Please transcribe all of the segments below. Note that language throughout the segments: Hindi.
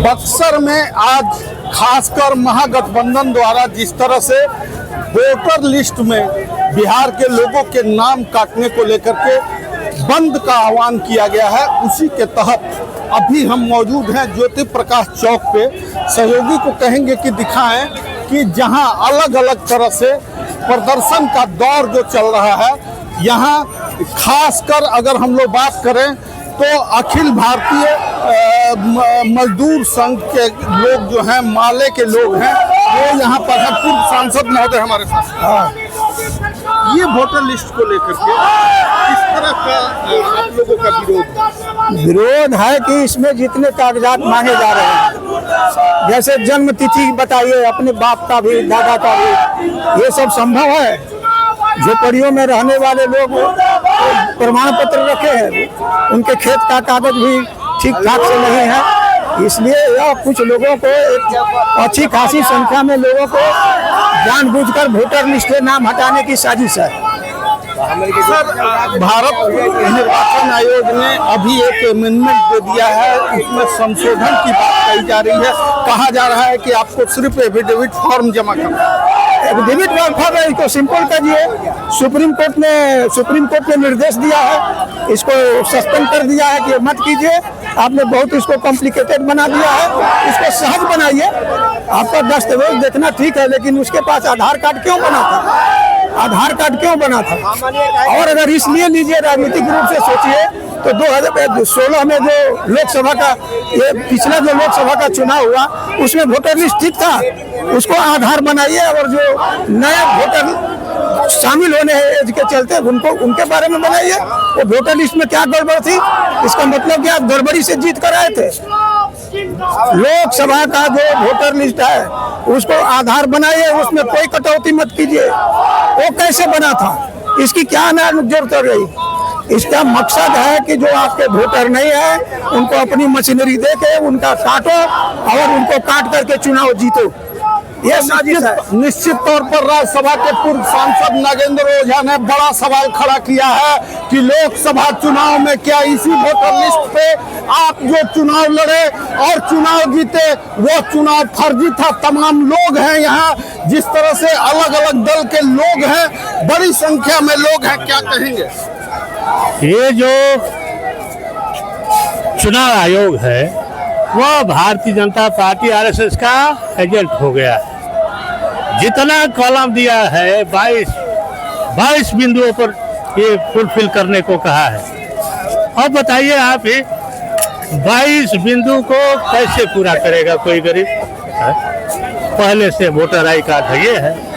बक्सर में आज खासकर महागठबंधन द्वारा जिस तरह से वोटर लिस्ट में बिहार के लोगों के नाम काटने को लेकर के बंद का आह्वान किया गया है, उसी के तहत अभी हम मौजूद हैं ज्योति प्रकाश चौक पे। सहयोगी को कहेंगे कि दिखाएं कि जहां अलग अलग तरह से प्रदर्शन का दौर जो चल रहा है, यहाँ खासकर अगर हम लोग बात करें तो अखिल भारतीय मजदूर संघ के लोग जो हैं, माले के लोग हैं, वो यहाँ पर है। पूर्व सांसद महोदय हमारे साथ। ये वोटर लिस्ट को लेकर के किस तरह का आप लोगों का विरोध है कि इसमें जितने कागजात मांगे जा रहे हैं, जैसे जन्म तिथि बताइए, अपने बाप का भी, दादा का भी, ये सब संभव है? झोपड़ियों में रहने वाले लोग प्रमाण पत्र रखे हैं, उनके खेत का कागज भी ठीक ठाक से नहीं है। इसलिए यह कुछ लोगों को, एक अच्छी खासी संख्या में लोगों को जानबूझकर वोटर लिस्ट से नाम हटाने की साजिश है। सर, भारत निर्वाचन आयोग ने अभी एक अमेंडमेंट दे दिया है, उसमें संशोधन की बात कही जा रही है। कहा जा रहा है कि आपको सिर्फ एफिडेविट फॉर्म जमा करना है। एफिडेविट फॉर्म है, इसको सिंपल करिए। सुप्रीम कोर्ट ने निर्देश दिया है, इसको सस्पेंड कर दिया है कि मत कीजिए। आपने बहुत इसको कॉम्प्लिकेटेड बना दिया है, इसको सहज बनाइए। आपका दस्तावेज देखना ठीक है, लेकिन उसके पास आधार कार्ड क्यों बना था? आधार कार्ड क्यों बना था? और अगर इसलिए लीजिए, राजनीतिक रूप से सोचिए तो 2016 में जो लोकसभा का, ये पिछला जो लोकसभा का चुनाव हुआ, उसमें वोटर लिस्ट ठीक था, उसको आधार बनाइए। और जो नए वोटर शामिल होने हैं एज के चलते, उनको उनके बारे में बनाइए। वो वोटर लिस्ट में क्या गड़बड़ थी? इसका मतलब कि आप गड़बड़ी से जीत कर आए थे। लोकसभा का जो वोटर लिस्ट है, उसको आधार बनाइए, उसमें कोई कटौती मत कीजिए। वो कैसे बना था? इसकी क्या जरूरत रही? इसका मकसद है कि जो आपके वोटर नहीं है, उनको अपनी मशीनरी दे के उनका काटो और उनको काट करके चुनाव जीतो। ये साजिश है। निश्चित तौर पर राज्यसभा के पूर्व सांसद नागेंद्र ओझा ने बड़ा सवाल खड़ा किया है कि लोकसभा चुनाव में क्या इसी वोटर लिस्ट पे आप जो चुनाव लड़े और चुनाव जीते, वो चुनाव फर्जी था? तमाम लोग हैं यहाँ, जिस तरह से अलग अलग दल के लोग हैं, बड़ी संख्या में लोग हैं, क्या कहेंगे? ये जो चुनाव आयोग है, वह भारतीय जनता पार्टी आरएसएस का एजेंट हो गया है। जितना कॉलम दिया है, 22 बिंदुओं पर ये फुलफिल करने को कहा है। अब बताइए आप, 22 बिंदु को कैसे पूरा करेगा कोई गरीब? पहले से वोटर आई कार्ड है, ये है।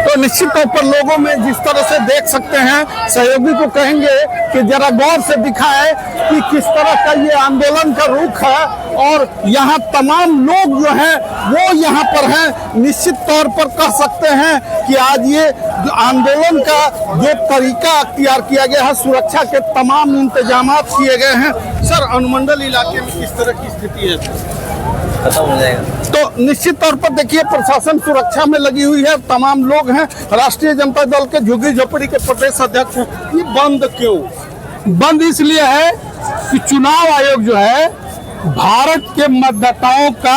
तो निश्चित तौर पर लोगों में जिस तरह से देख सकते हैं, सहयोगी को कहेंगे कि जरा गौर से दिखाएं कि किस तरह का ये आंदोलन का रुख है। और यहाँ तमाम लोग जो हैं वो यहाँ पर हैं। निश्चित तौर पर कह सकते हैं कि आज ये आंदोलन का जो तरीका अख्तियार किया गया है, सुरक्षा के तमाम इंतजाम किए गए हैं। सर, अनुमंडल इलाके में किस तरह की स्थिति है? खत्म हो जाएगा। तो निश्चित तौर पर देखिए, प्रशासन सुरक्षा में लगी हुई है, तमाम लोग हैं। राष्ट्रीय जनता दल के झुग्गी झोपड़ी के प्रदेश अध्यक्ष हैं। ये बंद क्यों? बंद इसलिए है कि चुनाव आयोग जो है, भारत के मतदाताओं का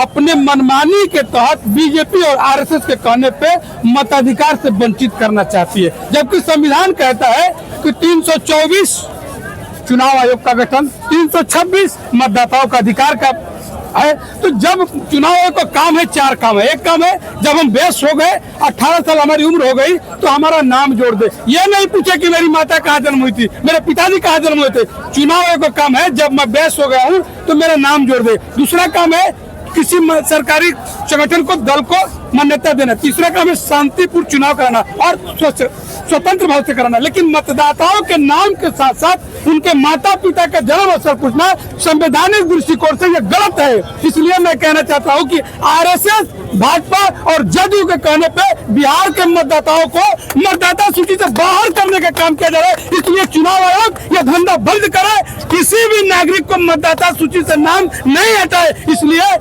अपने मनमानी के तहत बीजेपी और आरएसएस के कहने पे मताधिकार से वंचित करना चाहती है। जबकि संविधान कहता है कि 324 चुनाव आयोग का गठन, 326 मतदाताओं का अधिकार का है। तो जब चुनाव आयोग का काम है, 4 काम है। एक काम है, जब हम वयस्क हो गए, 18 साल हमारी उम्र हो गई, तो हमारा नाम जोड़ दे। ये नहीं पूछे कि मेरी माता कहाँ जन्म हुई थी, मेरे पिताजी कहाँ जन्म हुए थे। चुनाव आयोग का काम है, जब मैं वयस्क हो गया हूँ तो मेरा नाम जोड़ दे। दूसरा काम है, किसी सरकारी संगठन को, दल को मान्यता देना। तीसरा काम है, शांतिपूर्ण चुनाव कराना और स्वतंत्र भाव से कराना। लेकिन मतदाताओं के नाम के साथ साथ उनके माता पिता का जन्म अवसर पूछना संवैधानिक दृष्टिकोण से ये गलत है। इसलिए मैं कहना चाहता हूँ कि आरएसएस, भाजपा और जदयू के कहने पे बिहार के मतदाताओं को मतदाता सूची से बाहर करने का काम किया जा रहा है। इसलिए चुनाव आयोग यह धंधा बंद करे, किसी भी नागरिक को मतदाता सूची से नाम नहीं हटाए। इसलिए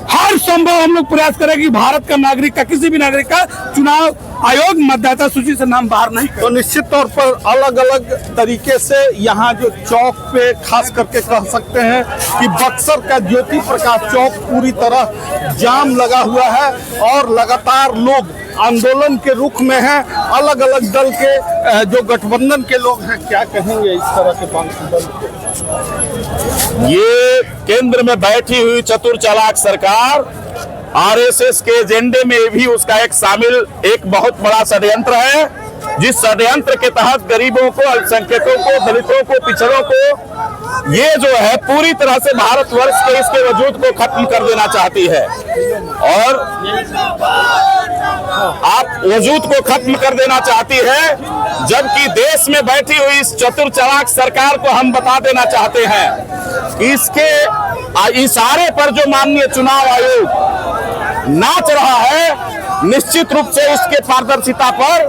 हर संभव हम लोग प्रयास करें कि भारत का नागरिक का, किसी भी नागरिक का चुनाव आयोग मतदाता सूची से नाम बाहर नहीं तो निश्चित तौर पर अलग अलग तरीके से यहाँ जो चौक पे खास करके कह सकते हैं कि बक्सर का ज्योति प्रकाश चौक पूरी तरह जाम लगा हुआ है और लगातार लोग आंदोलन के रुख में हैं। अलग अलग दल के जो गठबंधन के लोग हैं, क्या कहेंगे इस तरह के दल के? ये केंद्र में बैठी हुई चतुर चालाक सरकार आरएसएस के एजेंडे में भी उसका एक बहुत बड़ा षड्यंत्र है, जिस षड्यंत्र के तहत गरीबों को, अल्पसंख्यकों को, दलितों को, पिछड़ों को ये जो है पूरी तरह से भारतवर्ष के इसके वजूद को खत्म कर देना चाहती है। और आप वजूद को खत्म कर देना चाहती है, जबकि देश में बैठी हुई इस चतुर चालाक सरकार को हम बता देना चाहते हैं कि इसके इशारे पर जो माननीय चुनाव आयोग नाच रहा है, निश्चित रूप से उसके पारदर्शिता पर